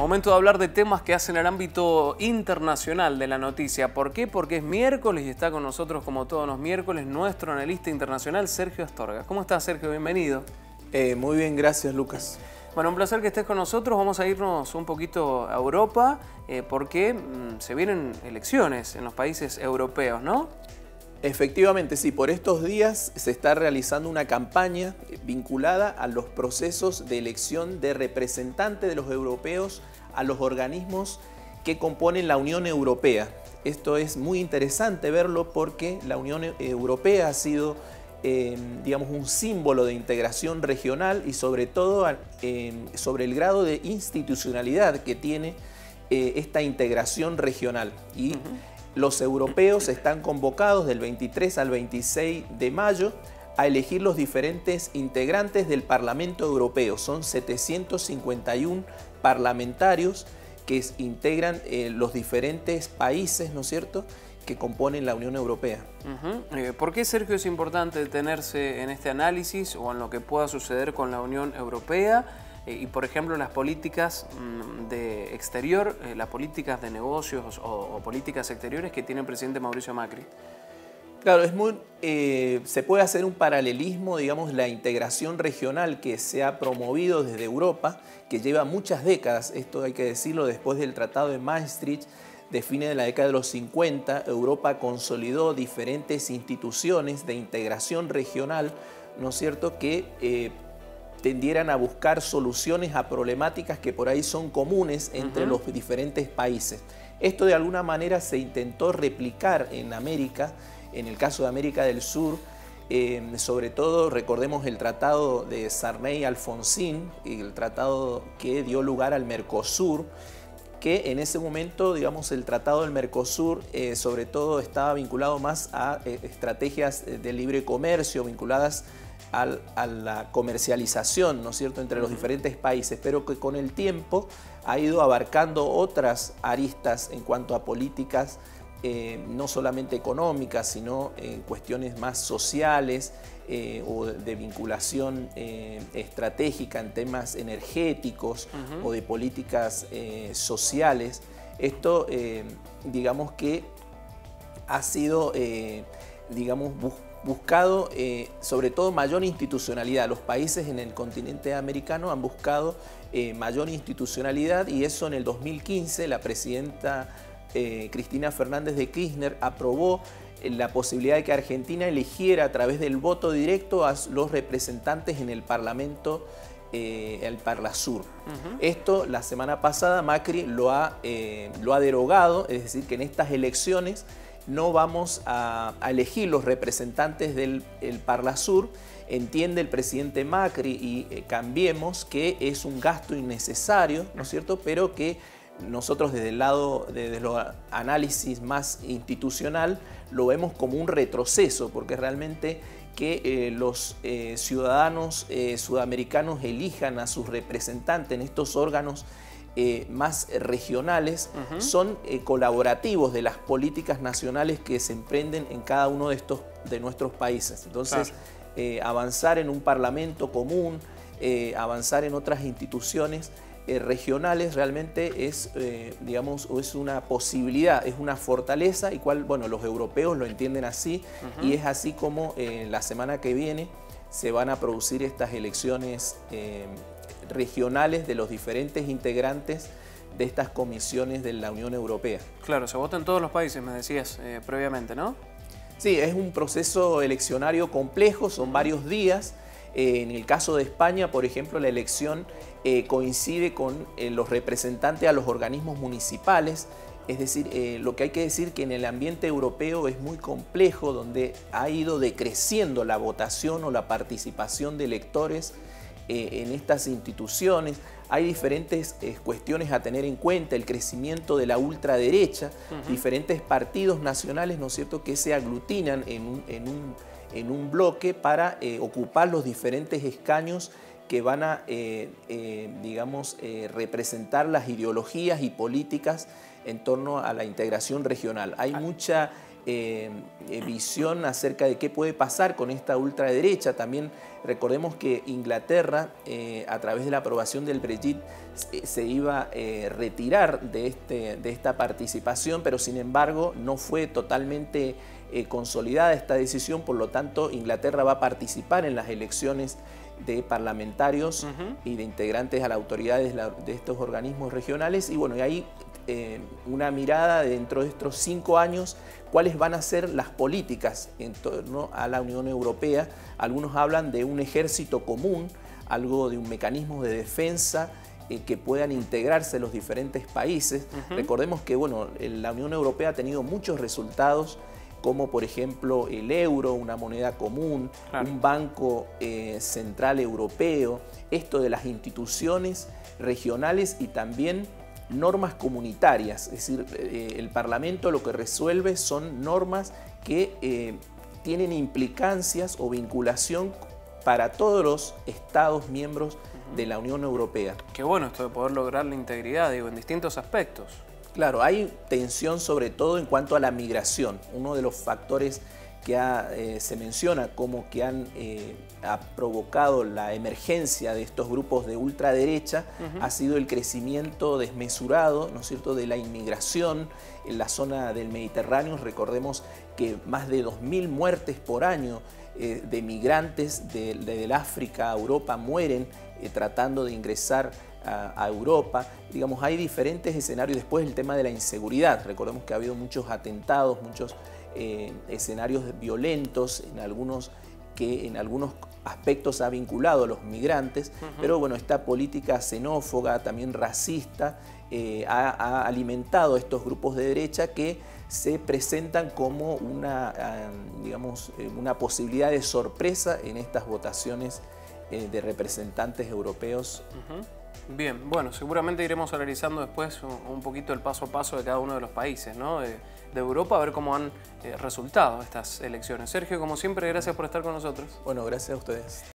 Momento de hablar de temas que hacen el ámbito internacional de la noticia. ¿Por qué? Porque es miércoles y está con nosotros, como todos los miércoles, nuestro analista internacional, Sergio Astorga. ¿Cómo estás, Sergio? Bienvenido. Muy bien, gracias, Lucas. Bueno, un placer que estés con nosotros. Vamos a irnos un poquito a Europa porque se vienen elecciones en los países europeos, ¿no? Efectivamente, sí. Por estos días se está realizando una campaña vinculada a los procesos de elección de representantes de los europeos a los organismos que componen la Unión Europea. Esto es muy interesante verlo porque la Unión Europea ha sido digamos, un símbolo de integración regional y sobre todo sobre el grado de institucionalidad que tiene esta integración regional. Y los europeos están convocados del 23 al 26 de mayo a elegir los diferentes integrantes del Parlamento Europeo. Son 751 parlamentarios que integran los diferentes países, ¿no es cierto?, que componen la Unión Europea. ¿Por qué, Sergio, es importante detenerse en este análisis o en lo que pueda suceder con la Unión Europea y, por ejemplo, las políticas de exterior, las políticas de negocios o políticas exteriores que tiene el presidente Mauricio Macri? Claro, se puede hacer un paralelismo, digamos, la integración regional que se ha promovido desde Europa, que lleva muchas décadas, esto hay que decirlo, después del Tratado de Maastricht, de fines de la década de los 50, Europa consolidó diferentes instituciones de integración regional, ¿no es cierto?, que tendieran a buscar soluciones a problemáticas que por ahí son comunes entre los diferentes países. Esto de alguna manera se intentó replicar en América, en el caso de América del Sur, sobre todo recordemos el tratado de Sarney-Alfonsín, el tratado que dio lugar al Mercosur, que en ese momento, digamos, el Tratado del Mercosur sobre todo estaba vinculado más a estrategias de libre comercio, vinculadas a la comercialización, ¿no es cierto?, entre los diferentes países, pero que con el tiempo ha ido abarcando otras aristas en cuanto a políticas no solamente económicas, sino cuestiones más sociales o de vinculación estratégica en temas energéticos o de políticas sociales. Esto, digamos que ha sido, digamos, buscado sobre todo mayor institucionalidad. Los países en el continente americano han buscado mayor institucionalidad y eso en el 2015 la presidenta Cristina Fernández de Kirchner aprobó la posibilidad de que Argentina eligiera a través del voto directo a los representantes en el Parlamento, el Parlasur. Esto la semana pasada Macri lo ha derogado, es decir, que en estas elecciones no vamos a elegir los representantes del Parlasur. Entiende el presidente Macri y Cambiemos que es un gasto innecesario, ¿no es cierto?, pero que nosotros desde el lado de los análisis más institucional lo vemos como un retroceso, porque realmente que los ciudadanos sudamericanos elijan a sus representantes en estos órganos más regionales son colaborativos de las políticas nacionales que se emprenden en cada uno de nuestros países. Entonces, avanzar en un parlamento común, avanzar en otras instituciones regionales realmente es, digamos, es una posibilidad, es una fortaleza y cual, bueno, los europeos lo entienden así y es así como la semana que viene se van a producir estas elecciones regionales de los diferentes integrantes de estas comisiones de la Unión Europea. Claro, se vota en todos los países, me decías previamente, ¿no? Sí, es un proceso eleccionario complejo, son varios días. En el caso de España, por ejemplo, la elección coincide con los representantes a los organismos municipales. Es decir, lo que hay que decir que en el ambiente europeo es muy complejo, donde ha ido decreciendo la votación o la participación de electores en estas instituciones. Hay diferentes cuestiones a tener en cuenta, el crecimiento de la ultraderecha, diferentes partidos nacionales, ¿no es cierto?, que se aglutinan en un bloque para ocupar los diferentes escaños que van a, digamos, representar las ideologías y políticas en torno a la integración regional. Hay mucha visión acerca de qué puede pasar con esta ultraderecha. También recordemos que Inglaterra, a través de la aprobación del Brexit, se iba a retirar de esta participación, pero sin embargo no fue totalmente consolidada esta decisión. Por lo tanto, Inglaterra va a participar en las elecciones de parlamentarios y de integrantes a las autoridades de estos organismos regionales. Y bueno, y ahí una mirada dentro de estos 5 años, cuáles van a ser las políticas en torno a la Unión Europea. Algunos hablan de un ejército común, algo de un mecanismo de defensa que puedan integrarse los diferentes países. Recordemos que bueno, la Unión Europea ha tenido muchos resultados, como por ejemplo el euro, una moneda común, un banco central europeo, esto de las instituciones regionales y también normas comunitarias. Es decir, el Parlamento lo que resuelve son normas que tienen implicancias o vinculación para todos los Estados miembros de la Unión Europea. Qué bueno esto de poder lograr la integridad, digo, en distintos aspectos. Claro, hay tensión sobre todo en cuanto a la migración. Uno de los factores que se menciona como que ha provocado la emergencia de estos grupos de ultraderecha ha sido el crecimiento desmesurado, ¿no es cierto?, de la inmigración en la zona del Mediterráneo. Recordemos que más de 2.000 muertes por año de migrantes del África a Europa mueren tratando de ingresar a Europa. Digamos, hay diferentes escenarios. Después el tema de la inseguridad. Recordemos que ha habido muchos atentados, muchos escenarios violentos, que en algunos aspectos ha vinculado a los migrantes, pero bueno, esta política xenófoba, también racista, ha alimentado estos grupos de derecha que se presentan como digamos, una posibilidad de sorpresa en estas votaciones de representantes europeos. Bien, bueno, seguramente iremos analizando después un poquito el paso a paso de cada uno de los países, ¿no?, de Europa, a ver cómo han resultado estas elecciones. Sergio, como siempre, gracias por estar con nosotros. Bueno, gracias a ustedes.